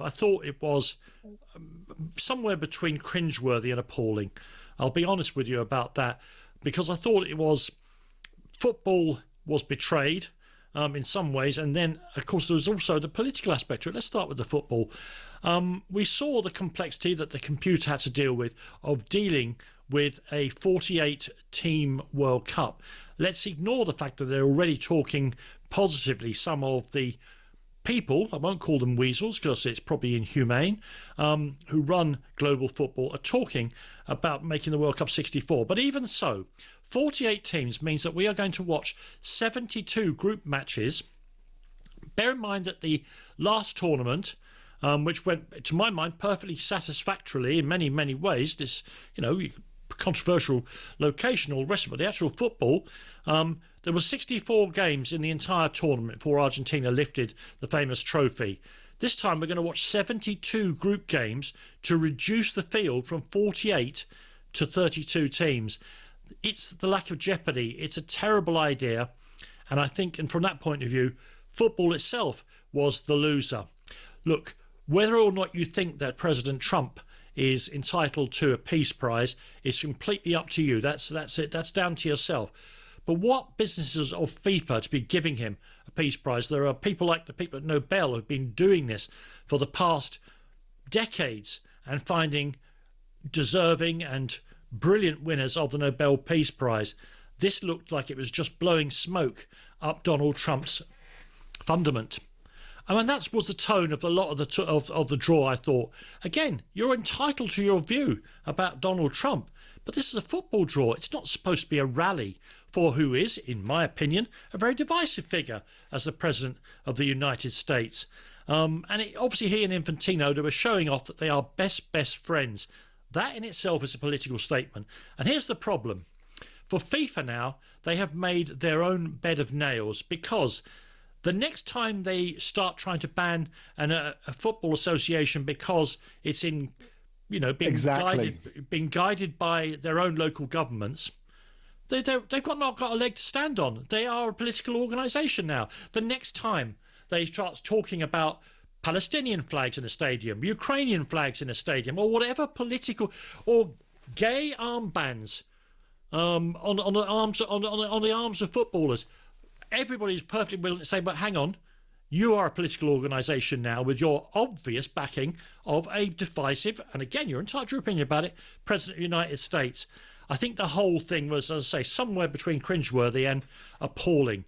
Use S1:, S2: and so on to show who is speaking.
S1: myself, I thought it was somewhere between cringeworthy and appalling. I'll be honest with you about that, because I thought it was football was betrayed in some ways, and then of course there was also the political aspect to it. Let's start with the football. We saw the complexity that the computer had to deal with of dealing with a 48-team World Cup. Let's ignore the fact that they're already talking positively. Some of the people, I won't call them weasels because it's probably inhumane, who run global football are talking about making the World Cup 64. But even so, 48 teams means that we are going to watch 72 group matches. Bear in mind that the last tournament, which went, to my mind, perfectly satisfactorily in many, many ways, this, controversial location, all the rest of it, the actual football, there were 64 games in the entire tournament before Argentina lifted the famous trophy. This time we're going to watch 72 group games to reduce the field from 48 to 32 teams. It's the lack of jeopardy. It's a terrible idea. And I think, and from that point of view, football itself was the loser. Look, whether or not you think that President Trump is entitled to a peace prize is completely up to you. That's it. That's down to yourself. But what businesses of FIFA to be giving him a peace prize? There are people like the people at Nobel who've been doing this for the past decades and finding deserving and brilliant winners of the Nobel Peace Prize. This looked like it was just blowing smoke up Donald Trump's fundament. I mean, that was the tone of a lot of the draw, I thought. Again, you're entitled to your view about Donald Trump, but this is a football draw. It's not supposed to be a rally for who is, in my opinion, a very divisive figure as the President of the United States. Obviously, he and Infantino, they were showing off that they are best friends. That in itself is a political statement. And here's the problem. For FIFA now, they have made their own bed of nails, because the next time they start trying to ban a football association because it's in, being guided by their own local governments, they've not got a leg to stand on. They are a political organisation now. The next time they start talking about Palestinian flags in a stadium, Ukrainian flags in a stadium, or whatever political, or gay armbands on the arms of footballers, everybody's perfectly willing to say, but hang on, you are a political organisation now with your obvious backing of a divisive, and again, you're entitled to your opinion about it, President of the United States. I think the whole thing was, as I say, somewhere between cringeworthy and appalling.